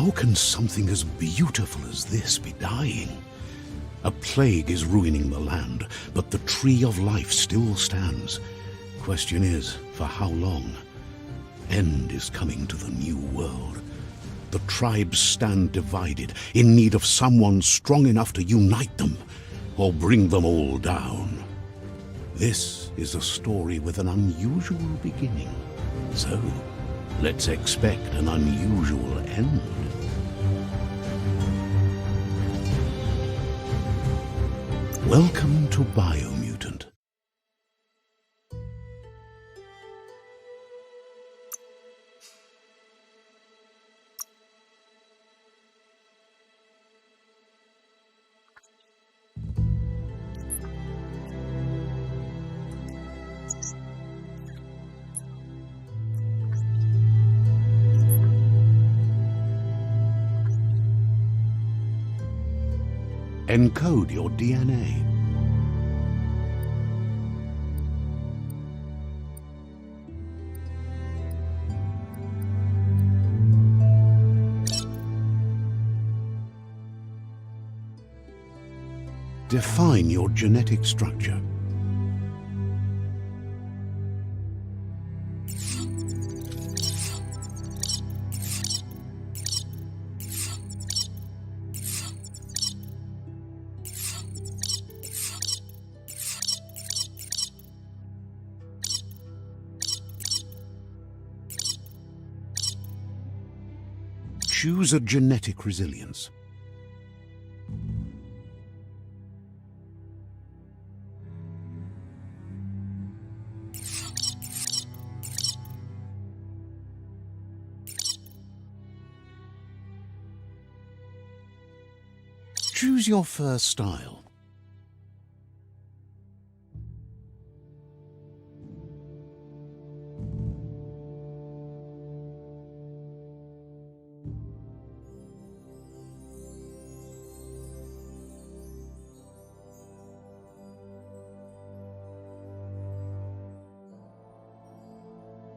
How can something as beautiful as this be dying? A plague is ruining the land, but the tree of life still stands. Question is, for how long? End is coming to the new world. The tribes stand divided, in need of someone strong enough to unite them, or bring them all down. This is a story with an unusual beginning. So, let's expect an unusual end. Welcome to Biomutant. Encode your DNA. Define your genetic structure. Choose a genetic resilience. Choose your fur style.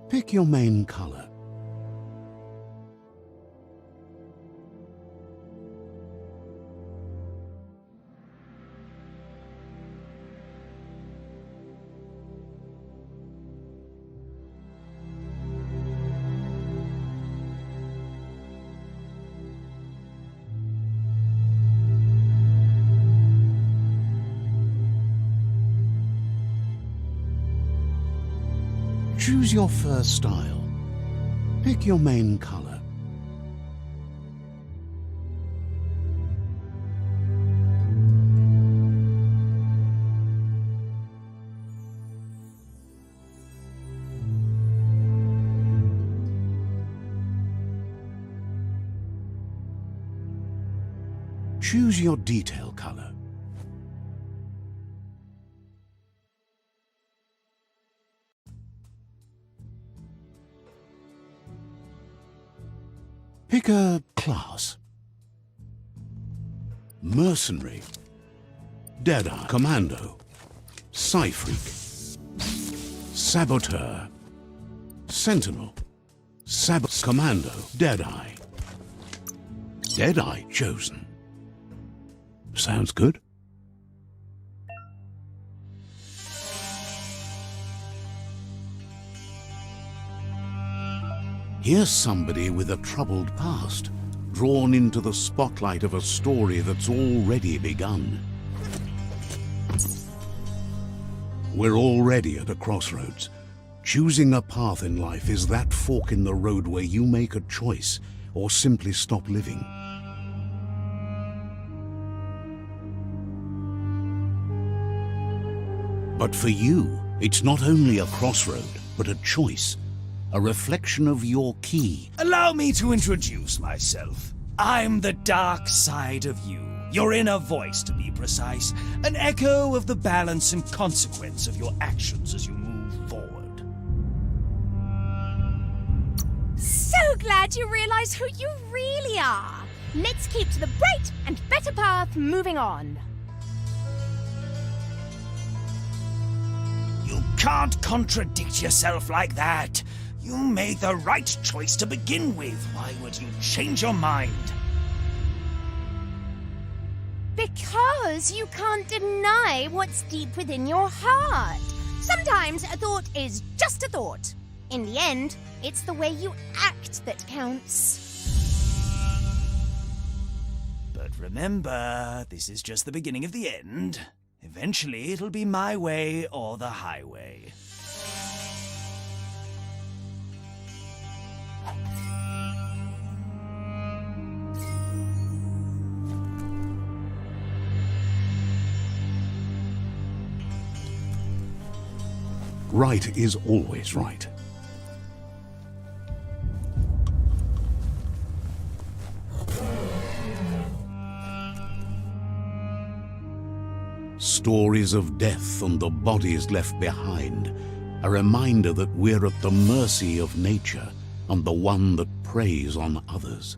Pick your main color. Choose your fur style. Pick your main color. Choose your detail color. Pick a class. Mercenary, Deadeye, Commando, Psy-Freak, Saboteur, Sentinel, Commando, Deadeye. Deadeye chosen. Sounds good. Here's somebody with a troubled past, drawn into the spotlight of a story that's already begun. We're already at a crossroads. Choosing a path in life is that fork in the road where you make a choice or simply stop living. But for you, it's not only a crossroad, but a choice. A reflection of your key. Allow me to introduce myself. I'm the dark side of you. Your inner voice, to be precise. An echo of the balance and consequence of your actions as you move forward. So glad you realize who you really are. Let's keep to the bright and better path moving on. You can't contradict yourself like that. You made the right choice to begin with. Why would you change your mind? Because you can't deny what's deep within your heart. Sometimes a thought is just a thought. In the end, it's the way you act that counts. But remember, this is just the beginning of the end. Eventually, it'll be my way or the highway. Right is always right. Stories of death and the bodies left behind, a reminder that we're at the mercy of nature and the one that preys on others.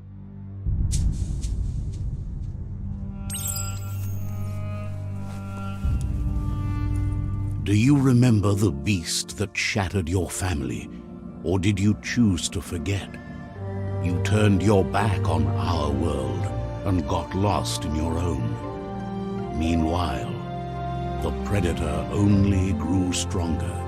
Do you remember the beast that shattered your family, or did you choose to forget? You turned your back on our world and got lost in your own. Meanwhile, the predator only grew stronger.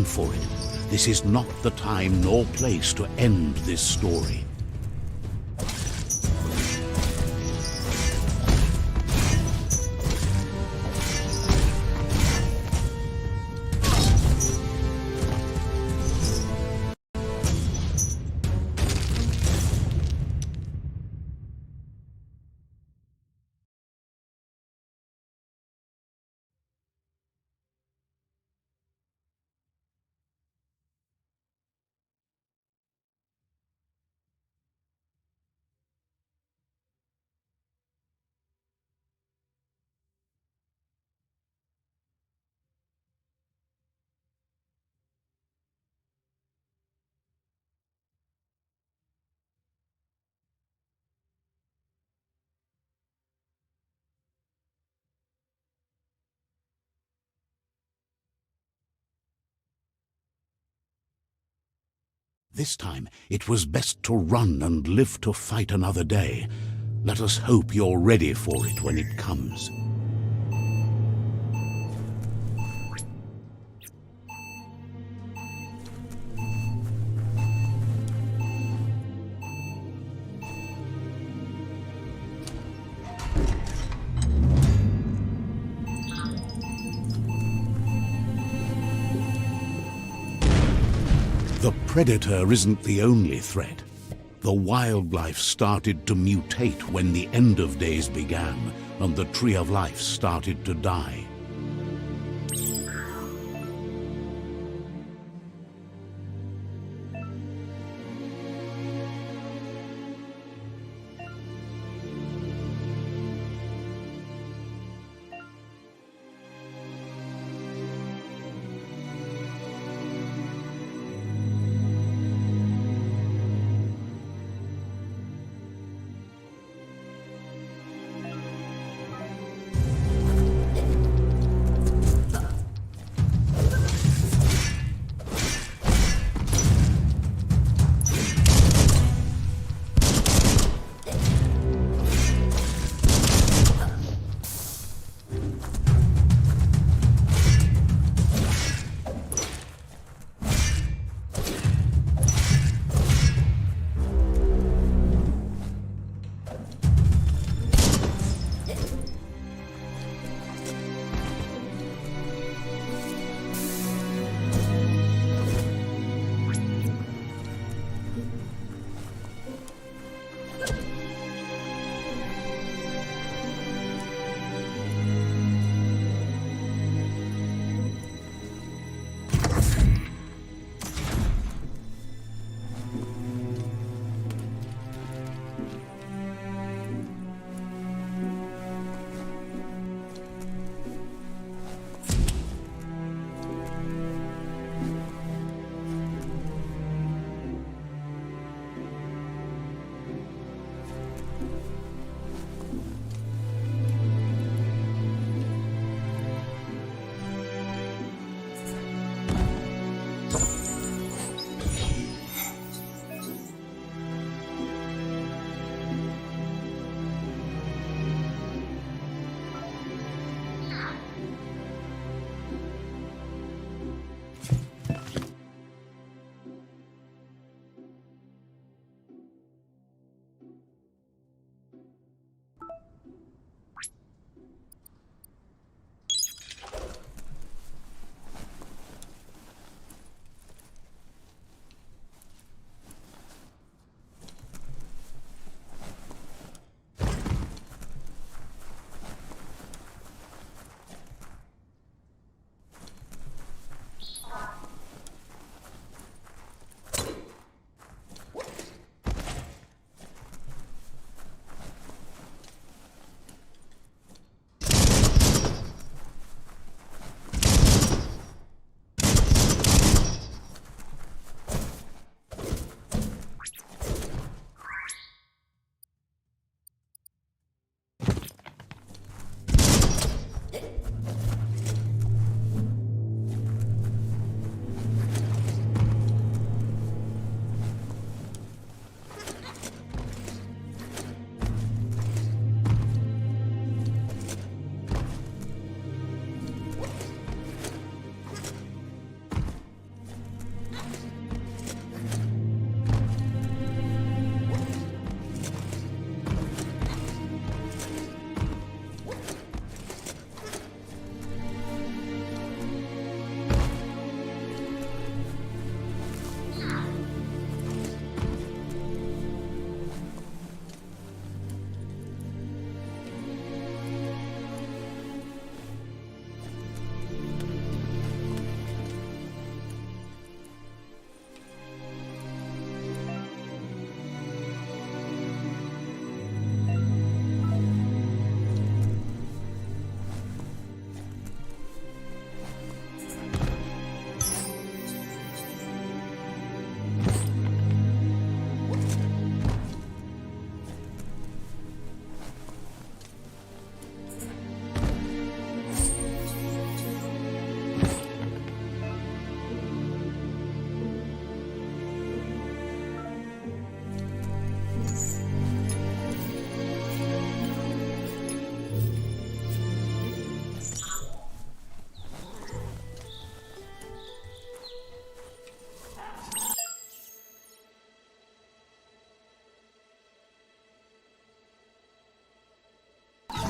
For it. This is not the time nor place to end this story. This time, it was best to run and live to fight another day. Let us hope you're ready for it when it comes. The predator isn't the only threat. The wildlife started to mutate when the end of days began, and the tree of life started to die.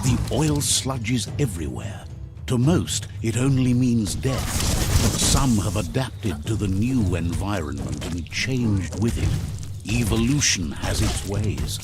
The oil sludge is everywhere. To most, it only means death. But some have adapted to the new environment and changed with it. Evolution has its ways.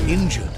Injured.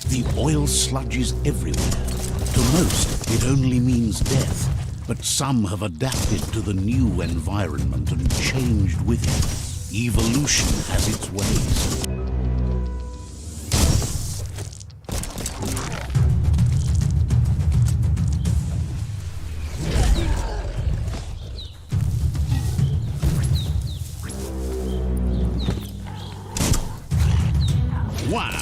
The oil sludges everywhere. To most, it only means death. But some have adapted to the new environment and changed with it. Evolution has its ways. Wow!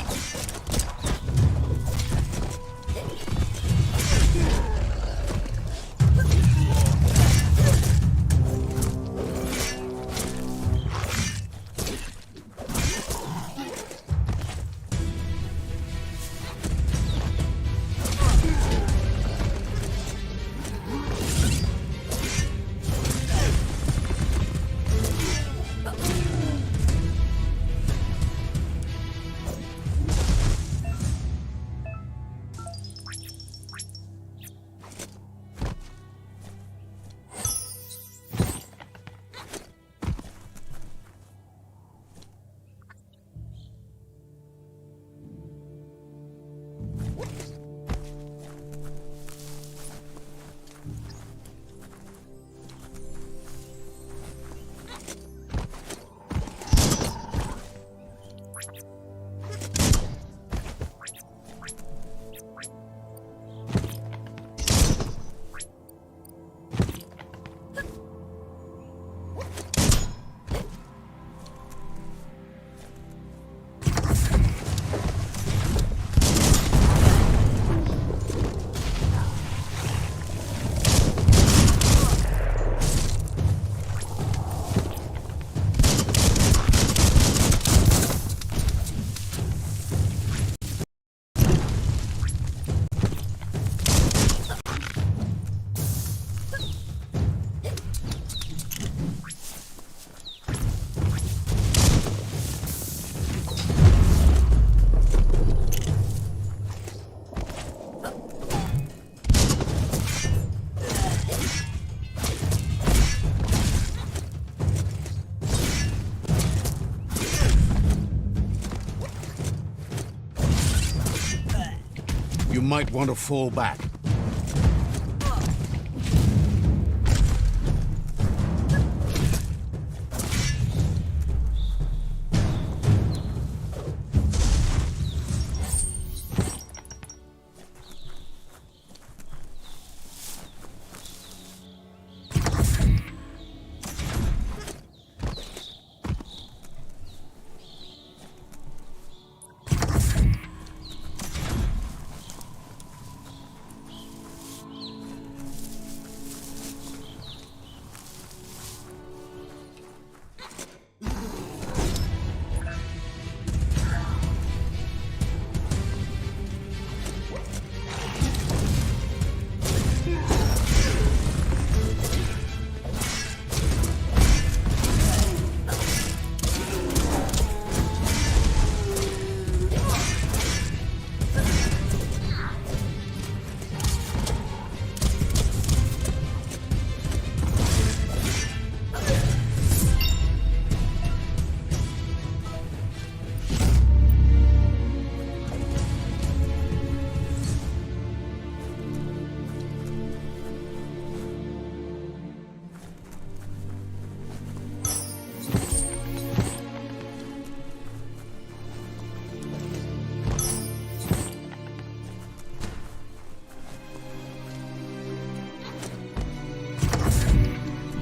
You might want to fall back.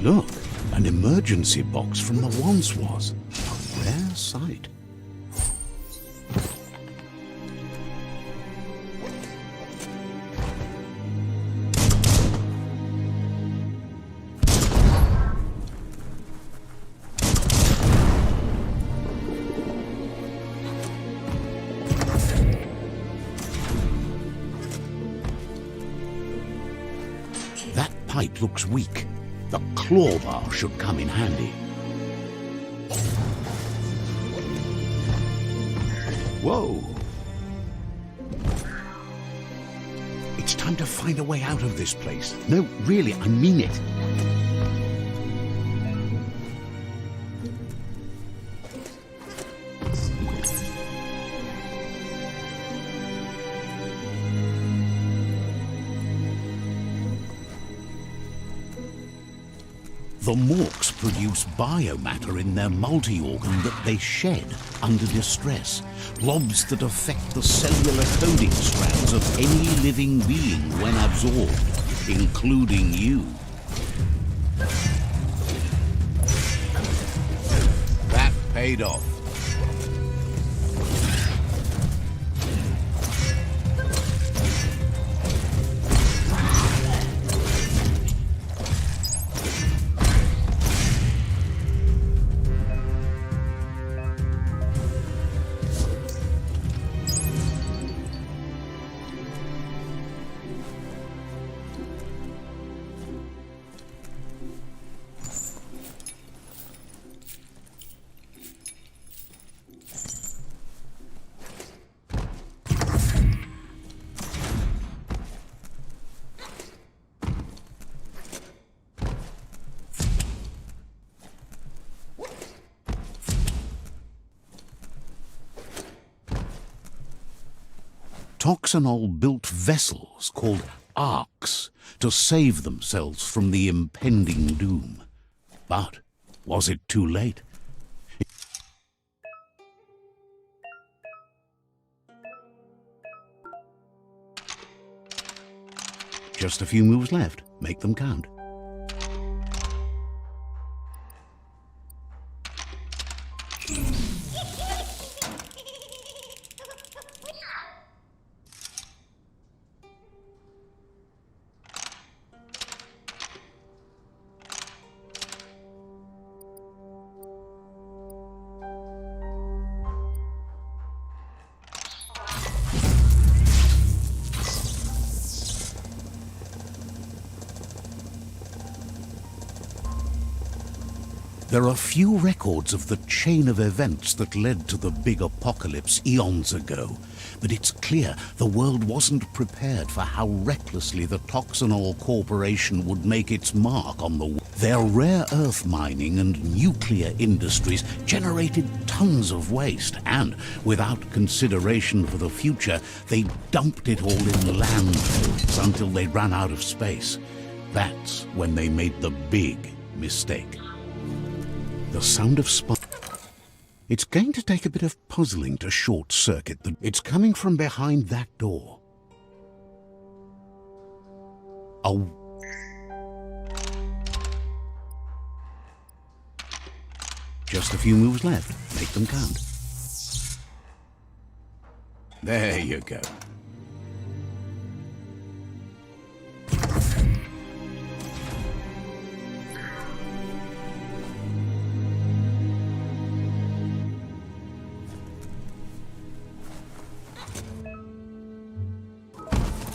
Look, an emergency box from the once was. A rare sight. That pipe looks weak. The claw bar should come in handy. Whoa! It's time to find a way out of this place. No, really, I mean it. The Morks produce biomatter in their multi-organ that they shed under distress, blobs that affect the cellular coding strands of any living being when absorbed, including you. That paid off. Toxanol built vessels called arks to save themselves from the impending doom. But was it too late? Just a few moves left. Make them count. There are few records of the chain of events that led to the big apocalypse eons ago, but it's clear the world wasn't prepared for how recklessly the Toxanol Corporation would make its mark on the world. Their rare earth mining and nuclear industries generated tons of waste, and without consideration for the future, they dumped it all in landfills until they ran out of space. That's when they made the big mistake. The sound of It's going to take a bit of puzzling to short-circuit the... It's coming from behind that door. Oh. Just a few moves left. Make them count. There you go.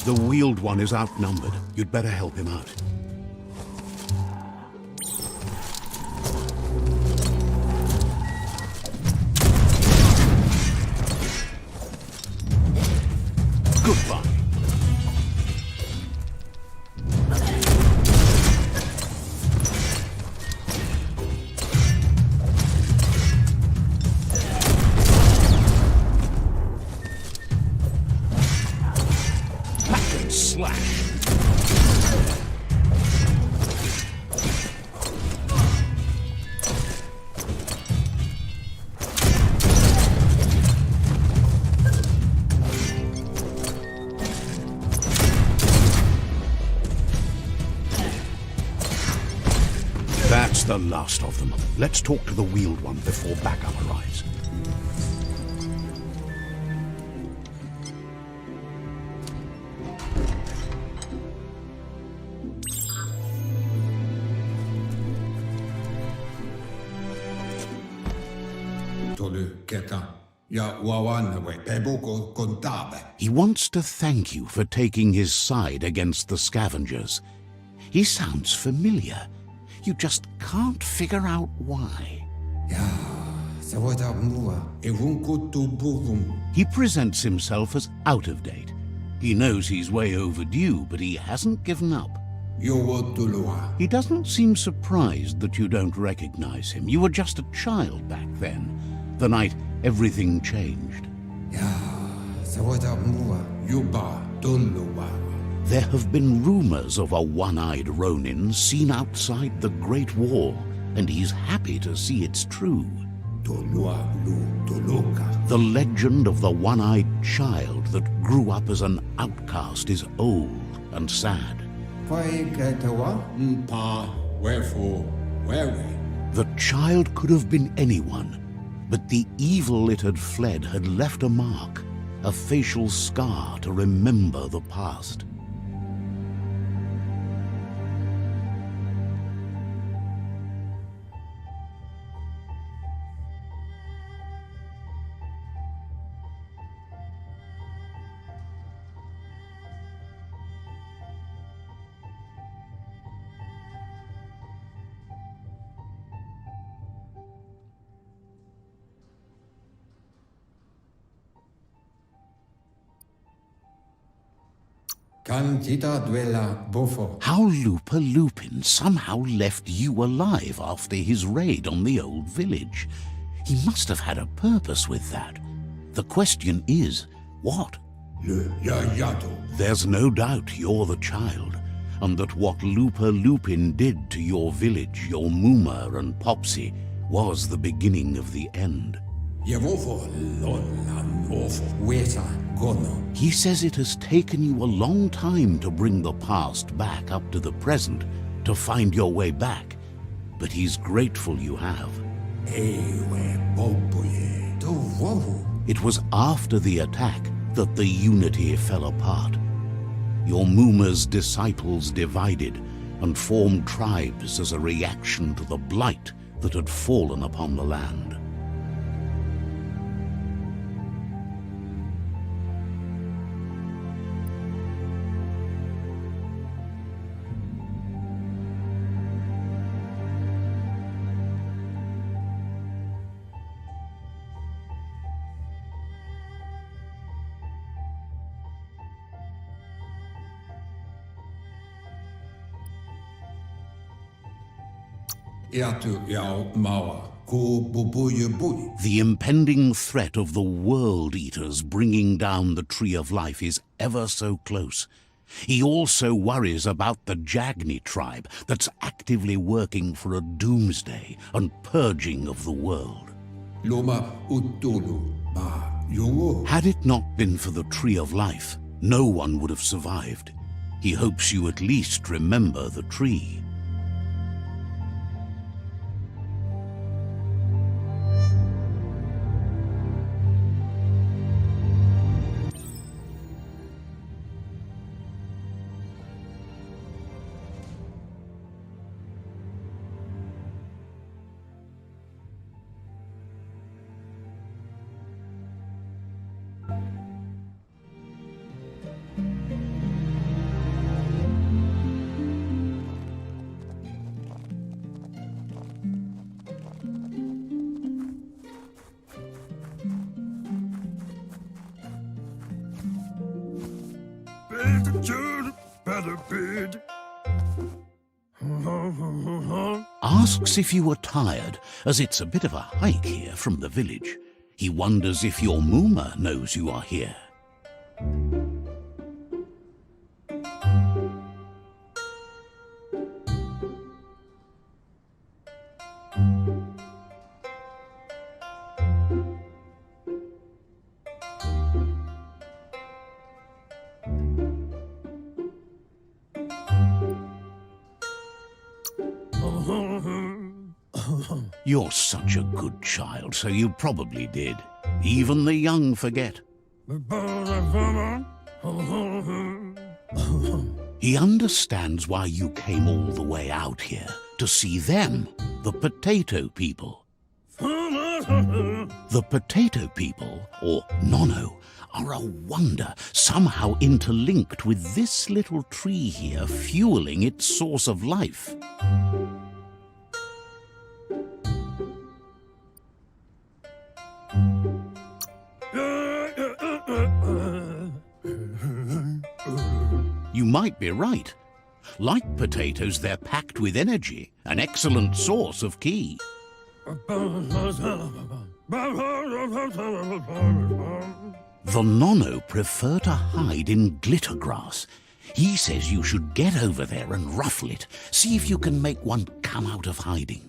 The wheeled one is outnumbered. You'd better help him out. Goodbye. Slash. That's the last of them. Let's talk to the wheeled one before backup arrives. He wants to thank you for taking his side against the scavengers. He sounds familiar. You just can't figure out why. He presents himself as out of date. He knows he's way overdue, but he hasn't given up. He doesn't seem surprised that you don't recognize him. You were just a child back then, the night everything changed. There have been rumors of a one-eyed Ronin seen outside the Great Wall, and he's happy to see it's true. The legend of the one-eyed child that grew up as an outcast is old and sad. The child could have been anyone, but the evil it had fled had left a mark, a facial scar to remember the past. How Lupa Lupin somehow left you alive after his raid on the old village. He must have had a purpose with that. The question is, what? There's no doubt you're the child, and that what Lupa Lupin did to your village, your Muma and Popsy, was the beginning of the end. He says it has taken you a long time to bring the past back up to the present, to find your way back, but he's grateful you have. It was after the attack that the unity fell apart. Your Muma's disciples divided and formed tribes as a reaction to the blight that had fallen upon the land. The impending threat of the World Eaters bringing down the Tree of Life is ever so close. He also worries about the Jagni tribe that's actively working for a doomsday and purging of the world. Had it not been for the Tree of Life, no one would have survived. He hopes you at least remember the tree. Asks if you were tired, as it's a bit of a hike here from the village. He wonders if your Muma knows you are here. You're such a good child, so you probably did. Even the young forget. He understands why you came all the way out here, to see them, the potato people. The potato people, or Nono, are a wonder, somehow interlinked with this little tree here, fueling its source of life. You might be right. Like potatoes, they're packed with energy, an excellent source of ki. The Nono prefer to hide in glitter grass. He says you should get over there and ruffle it. See if you can make one come out of hiding.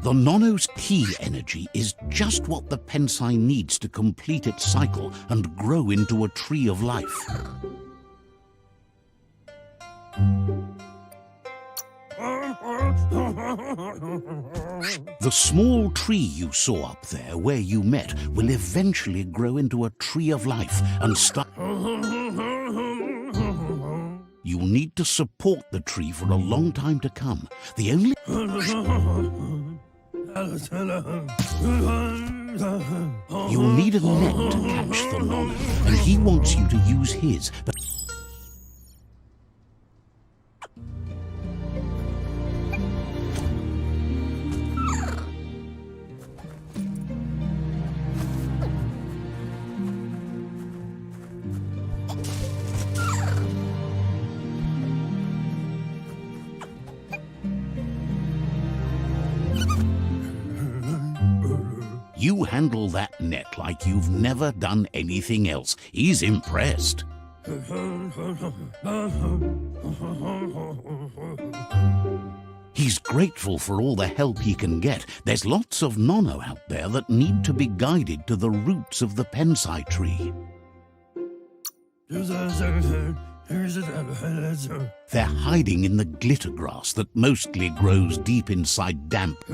The Nono's ki energy is just what the Pensai needs to complete its cycle and grow into a tree of life. The small tree you saw up there where you met will eventually grow into a tree of life and start... You'll need to support the tree for a long time to come. The only... You'll need a net to catch the Nono, and he wants you to use his, but... You handle that net like you've never done anything else. He's impressed. He's grateful for all the help he can get. There's lots of Nono out there that need to be guided to the roots of the Pensai tree. They're hiding in the glitter grass that mostly grows deep inside damp.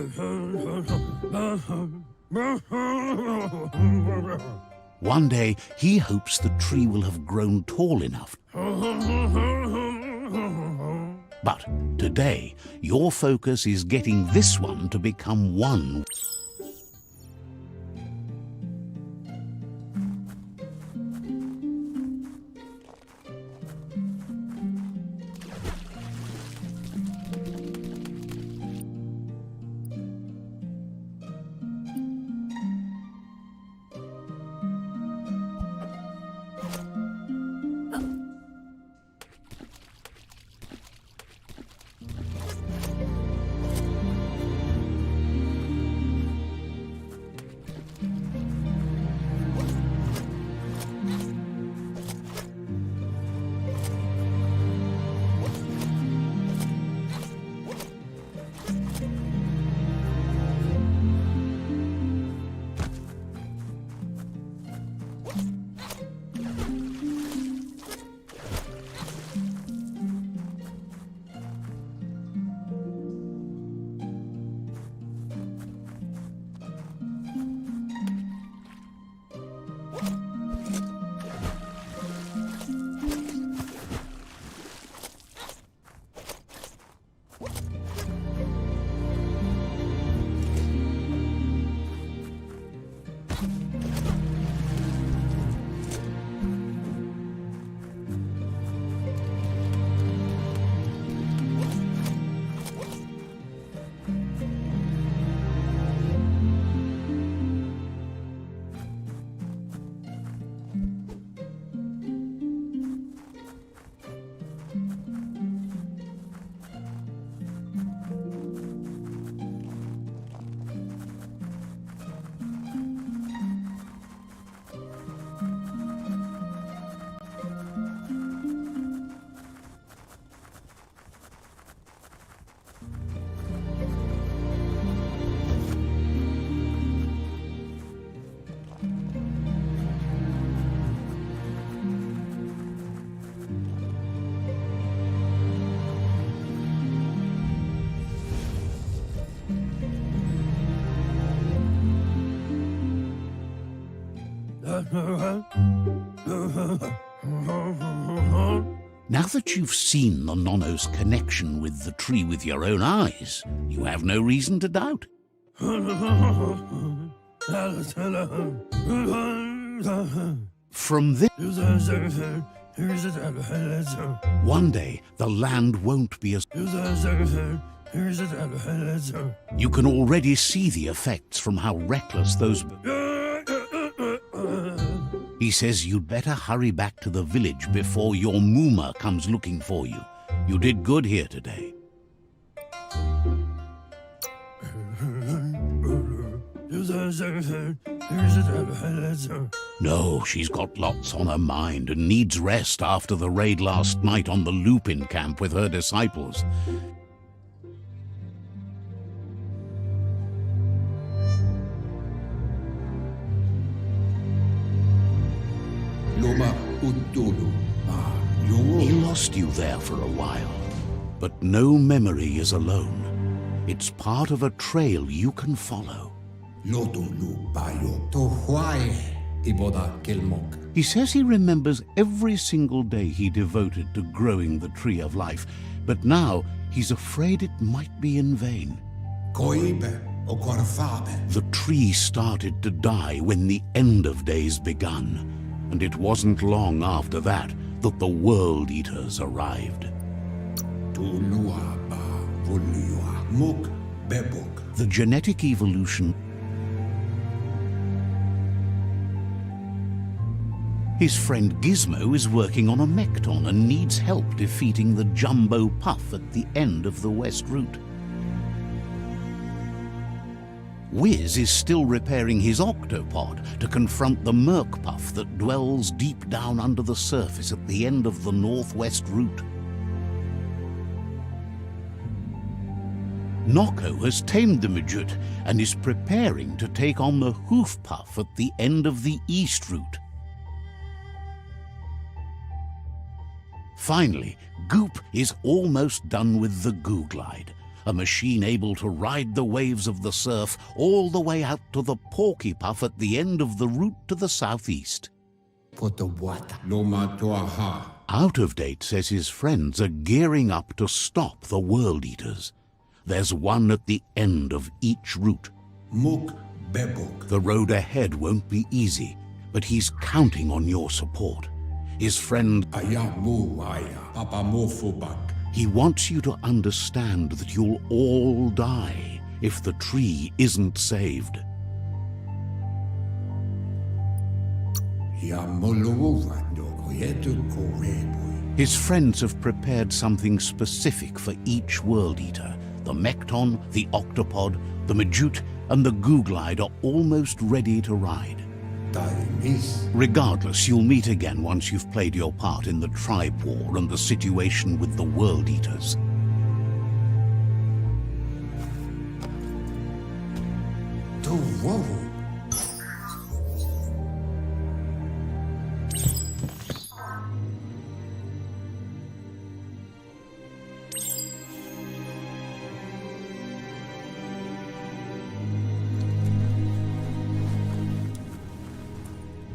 One day, he hopes the tree will have grown tall enough. But today, your focus is getting this one to become one. Now that you've seen the Nono's connection with the tree with your own eyes, you have no reason to doubt. From this, one day the land won't be as... You can already see the effects from how reckless those... He says you'd better hurry back to the village before your Mooma comes looking for you. You did good here today. No, she's got lots on her mind and needs rest after the raid last night on the Lupin camp with her disciples. He lost you there for a while, but no memory is alone. It's part of a trail you can follow. He says he remembers every single day he devoted to growing the Tree of Life, but now he's afraid it might be in vain. The tree started to die when the end of days begun, and it wasn't long after that that the World Eaters arrived. The genetic evolution... His friend Gizmo is working on a Mekton and needs help defeating the Jumbo Puff at the end of the West Route. Wiz is still repairing his octopod to confront the Merc Puff that dwells deep down under the surface at the end of the Northwest Route. Noko has tamed the Midget and is preparing to take on the Hoof Puff at the end of the East Route. Finally, Goop is almost done with the Googlide, a machine able to ride the waves of the surf all the way out to the Porky Puff at the end of the route to the southeast. Out of Date says his friends are gearing up to stop the World Eaters. There's one at the end of each route. The road ahead won't be easy, but he's counting on your support. His friend... He wants you to understand that you'll all die if the tree isn't saved. His friends have prepared something specific for each World Eater. The Mekton, the Octopod, the Majute, and the Googlide are almost ready to ride. Regardless, you'll meet again once you've played your part in the tribe war and the situation with the World Eaters.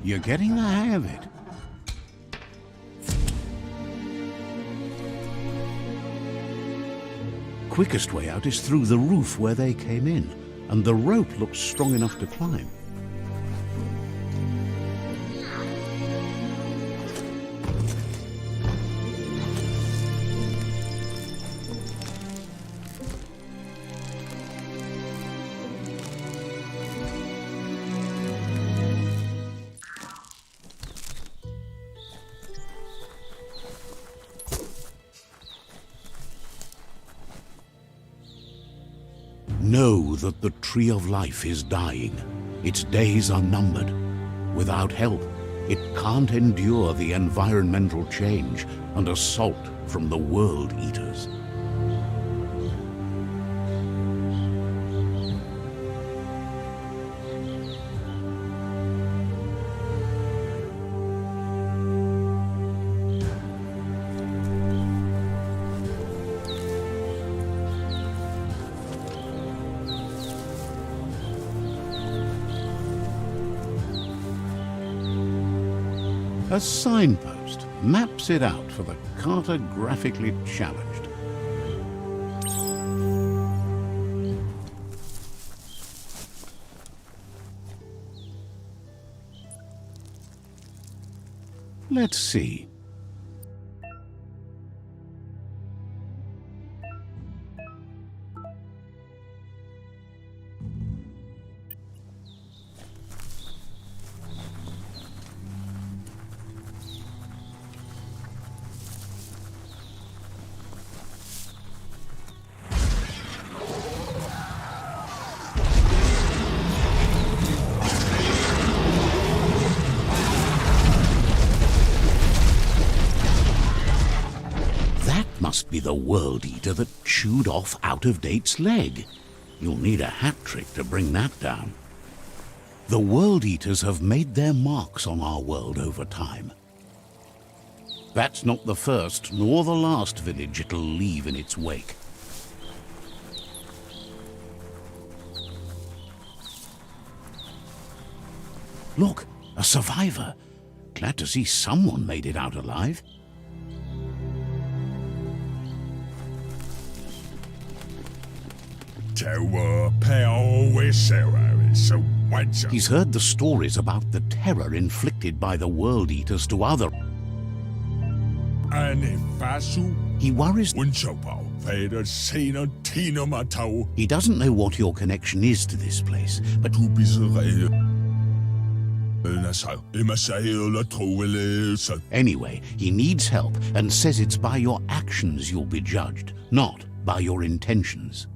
You're getting the hang of it. Quickest way out is through the roof where they came in, and the rope looks strong enough to climb. Know that the Tree of Life is dying. Its days are numbered. Without help, it can't endure the environmental change and assault from the World Eaters. A signpost maps it out for the cartographically challenged. Let's see. Must be the World Eater that chewed off Out-of-Date's leg. You'll need a hat trick to bring that down. The World Eaters have made their marks on our world over time. That's not the first nor the last village it'll leave in its wake. Look, a survivor. Glad to see someone made it out alive. He's heard the stories about the terror inflicted by the World Eaters to other. He worries. He doesn't know what your connection is to this place, but anyway, he needs help and says it's by your actions you'll be judged, not by your intentions.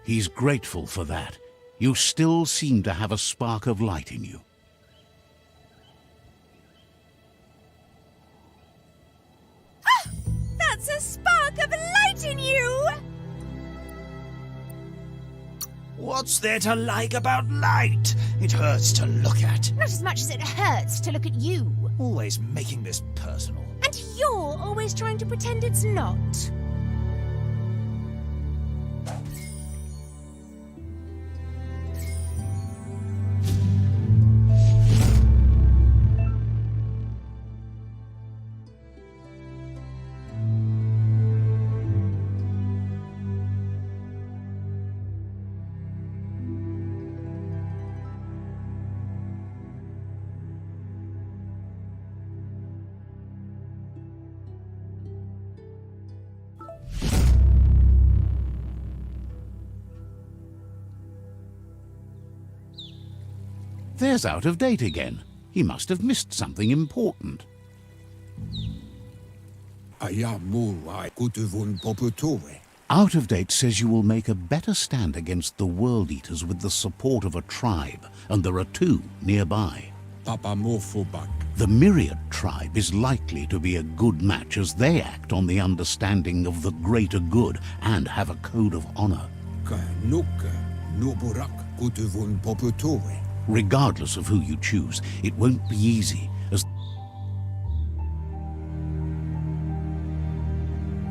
He's grateful for that. You still seem to have a spark of light in you. That's a spark of light in you! What's there to like about light? It hurts to look at. Not as much as it hurts to look at you. Always making this personal. And you're always trying to pretend it's not. There's Out-of-Date again. He must have missed something important. Out-of-Date says you will make a better stand against the World Eaters with the support of a tribe, and there are two nearby. The Myriad tribe is likely to be a good match as they act on the understanding of the greater good and have a code of honor. Regardless of who you choose, it won't be easy, as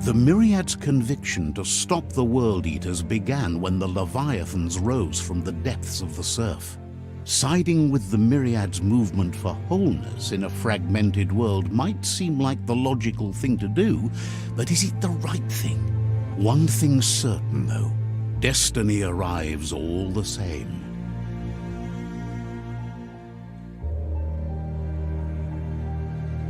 the Myriad's conviction to stop the World Eaters began when the Leviathans rose from the depths of the surf. Siding with the Myriad's movement for wholeness in a fragmented world might seem like the logical thing to do, but is it the right thing? One thing's certain, though. Destiny arrives all the same.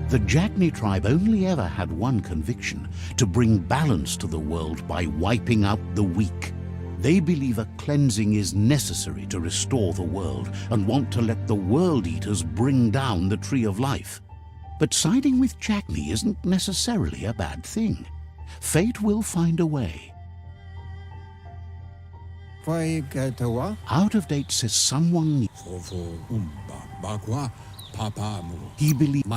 The Jagni tribe only ever had one conviction: to bring balance to the world by wiping out the weak. They believe a cleansing is necessary to restore the world and want to let the World Eaters bring down the Tree of Life. But siding with Jagni isn't necessarily a bad thing. Fate will find a way. Out-of-Date says someone he believes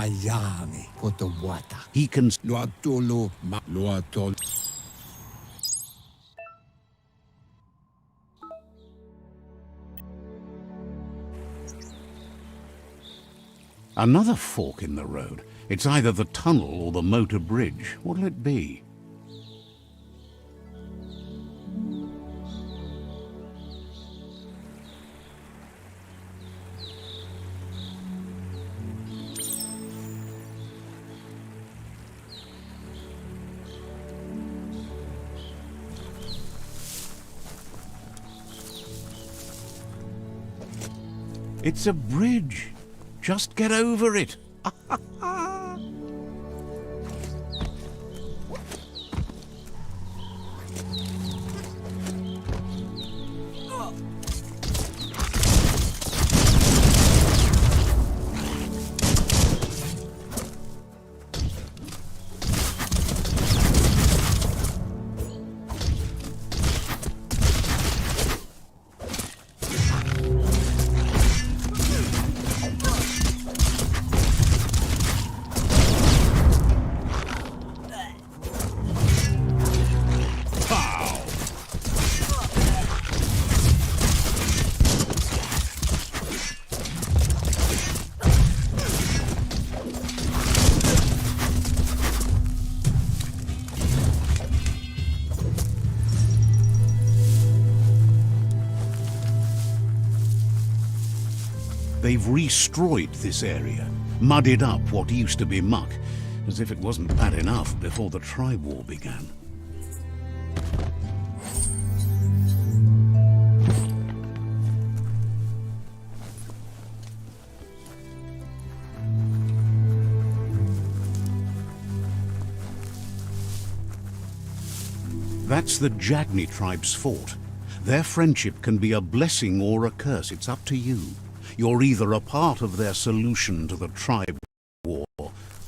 he can. Another fork in the road. It's either the tunnel or the motor bridge. What'll it be? It's a bridge. Just get over it. They've destroyed this area, muddied up what used to be muck, as if it wasn't bad enough before the tribe war began. That's the Jagni tribe's fort. Their friendship can be a blessing or a curse. It's up to you. You're either a part of their solution to the tribe war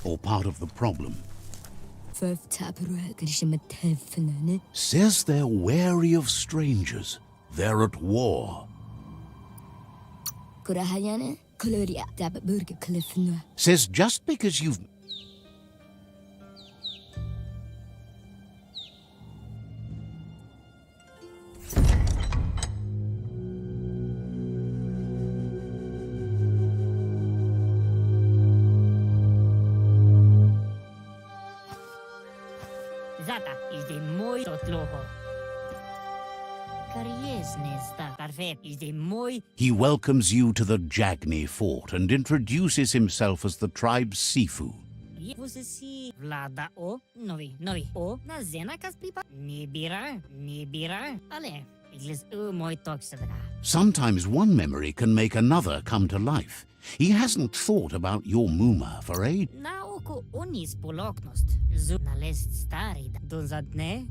or part of the problem. Says they're wary of strangers. They're at war. Says just because you've... Zata is the moi totloho. Is the moi. He welcomes you to the Jagni fort and introduces himself as the tribe's Sifu. Vlada o novi o na zena kaspripa nibira ale iglis moi toxidra. Sometimes one memory can make another come to life. He hasn't thought about your Muma for ages.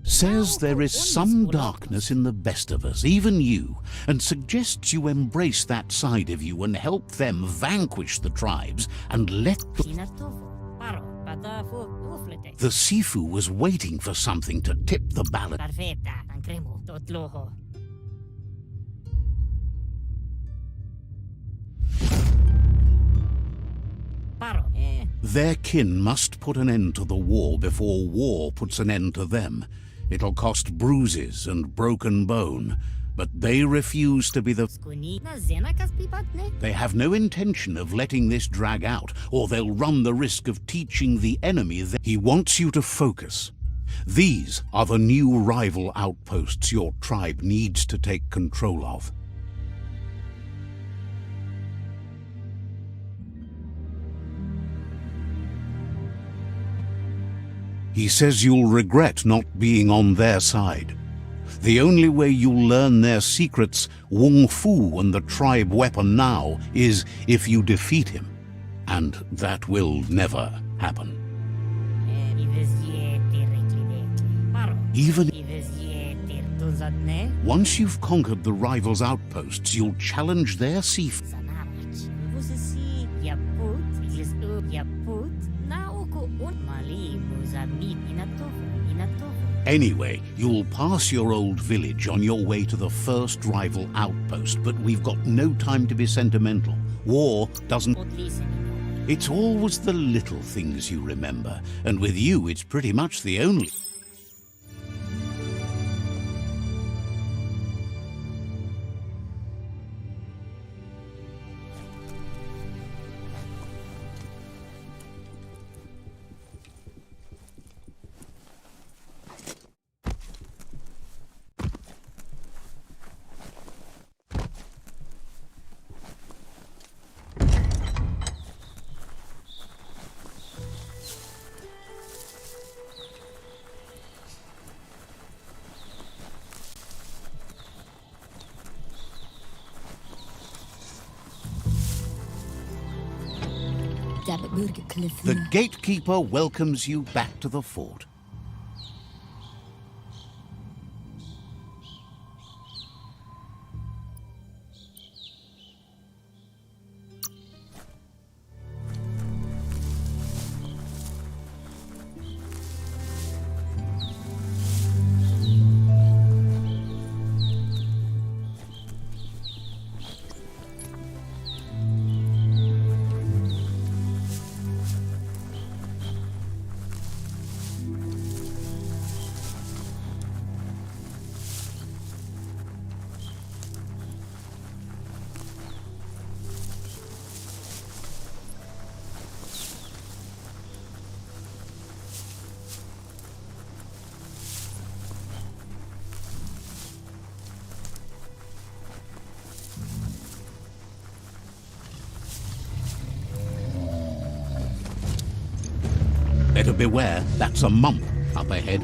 Says there is some darkness in the best of us, even you, and suggests you embrace that side of you and help them vanquish the tribes and let the Sifu was waiting for something to tip the balance. Their kin must put an end to the war before war puts an end to them. It'll cost bruises and broken bone, but they refuse to be the... They have no intention of letting this drag out, or they'll run the risk of teaching the enemy that he wants you to focus. These are the new rival outposts your tribe needs to take control of. He says you'll regret not being on their side. The only way you'll learn their secrets, Wung Fu and the tribe weapon now, is if you defeat him. And that will never happen. Even once you've conquered the rivals' outposts, you'll challenge their Sifu. Anyway, you'll pass your old village on your way to the first rival outpost, but we've got no time to be sentimental. War doesn't... It's always the little things you remember, and with you it's pretty much the only... The gatekeeper welcomes you back to the fort. Better beware, that's a mump up ahead.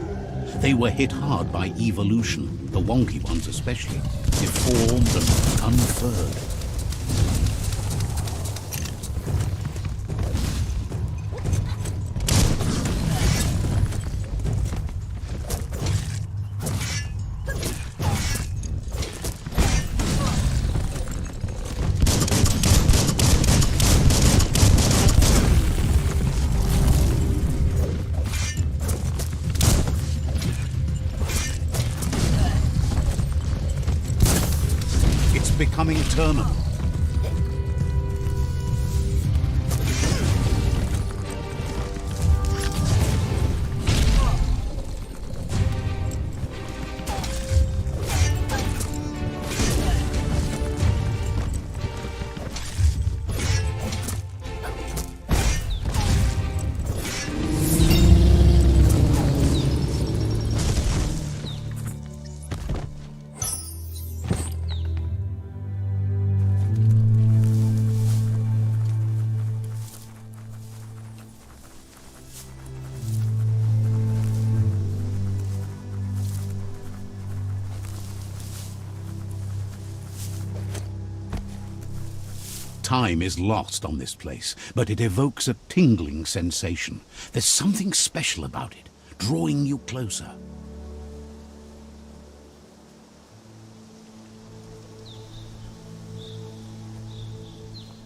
They were hit hard by evolution, the wonky ones especially, deformed and unfurred. Becoming terminal. Time is lost on this place, but it evokes a tingling sensation. There's something special about it, drawing you closer.